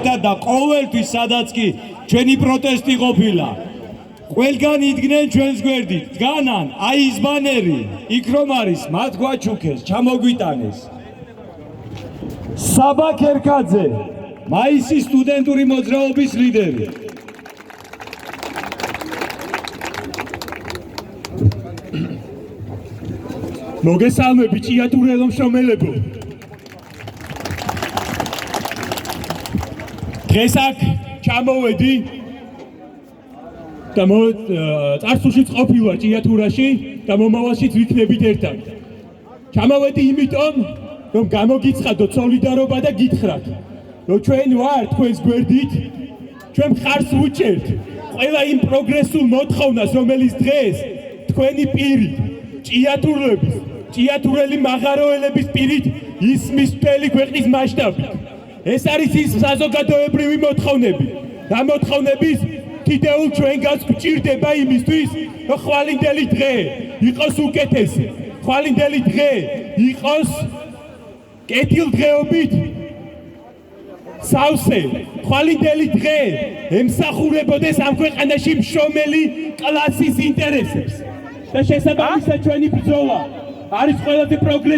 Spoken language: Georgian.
ერთად და ყოველთვის სადაც კი ჩვენი პროტესტი ყოფილა ყველგან იდგნენ ჩვენს გვერდით დგანან აი ის ბანერი იქ რომ არის მათ გვაჩუქეს ჩამოგვიტანეს საბა ქერქაძე მაისის სტუდენტური მოძრაობის ლიდერი მოგესალმებით ჭიათურელო მშრომელებო დღეს აქ ჩამოვედი და წარსულშიც ყოფილვარ ჭიათურაში და მომავალშიც ვიქნებით ერთად ჩამოვედი იმიტომ რომ გამოგიცხადოთ სოლიდარობა და გითხრათ რომ ჩვენ ვართ თქვენს გვერდით ჩვენ მხარს ვუჭერთ ყველა იმ პროგრესულ მოთხოვნას რომელიც დღეს თქვენი პირით ჭიათურელი მაღაროელების პირით ისმის მთელი ქვეყნის მასშტაბით ეს არის ის საზოგადოებრივი მოთხოვნები და მოთხოვნების თითოეულ ჩვენგანს გვჭირდება იმისთვის რომ ხვალინდელი დღე იყოს უკეთესი ხვალინდელი დღე იყოს კეთილდღეობით სავსე ხვალინდელი დღე ემსახურებოდეს ამ ქვეყანაში მშრომელი კლასის ინტერესებს და შესაბამისად ჩვენი ბრძოლა არის ყველაზე პროგრესული